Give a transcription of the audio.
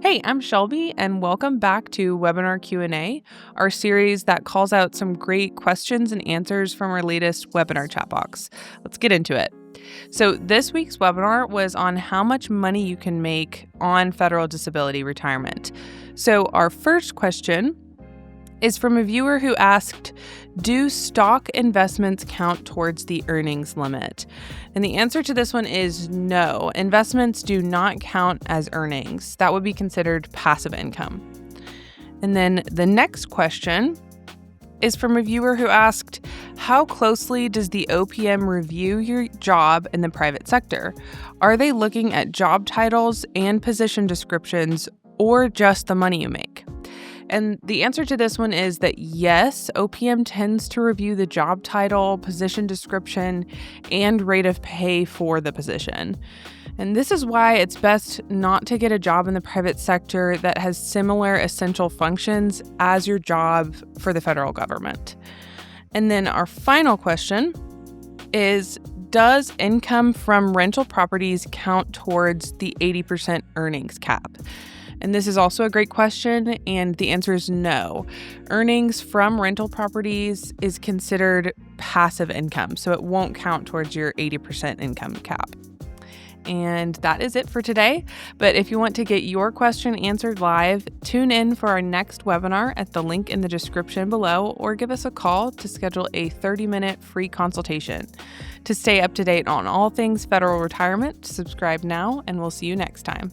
Hey, I'm Shelby, and welcome back to Webinar Q&A, our series that calls out some great questions and answers from our latest webinar chat box. Let's get into it. So this week's webinar was on how much money you can make on federal disability retirement. So our first question is from a viewer who asked, do stock investments count towards the earnings limit? And the answer to this one is no. Investments do not count as earnings. That would be considered passive income. And then the next question is from a viewer who asked, how closely does the OPM review your job in the private sector? Are they looking at job titles and position descriptions or just the money you make? And the answer to this one is that yes, OPM tends to review the job title, position description, and rate of pay for the position. And this is why it's best not to get a job in the private sector that has similar essential functions as your job for the federal government. And then our final question is, does income from rental properties count towards the 80% earnings cap? And this is also a great question, and the answer is no. Earnings from rental properties is considered passive income, so it won't count towards your 80% income cap. And that is it for today. But if you want to get your question answered live, tune in for our next webinar at the link in the description below, or give us a call to schedule a 30-minute free consultation. To stay up to date on all things federal retirement, subscribe now, and we'll see you next time.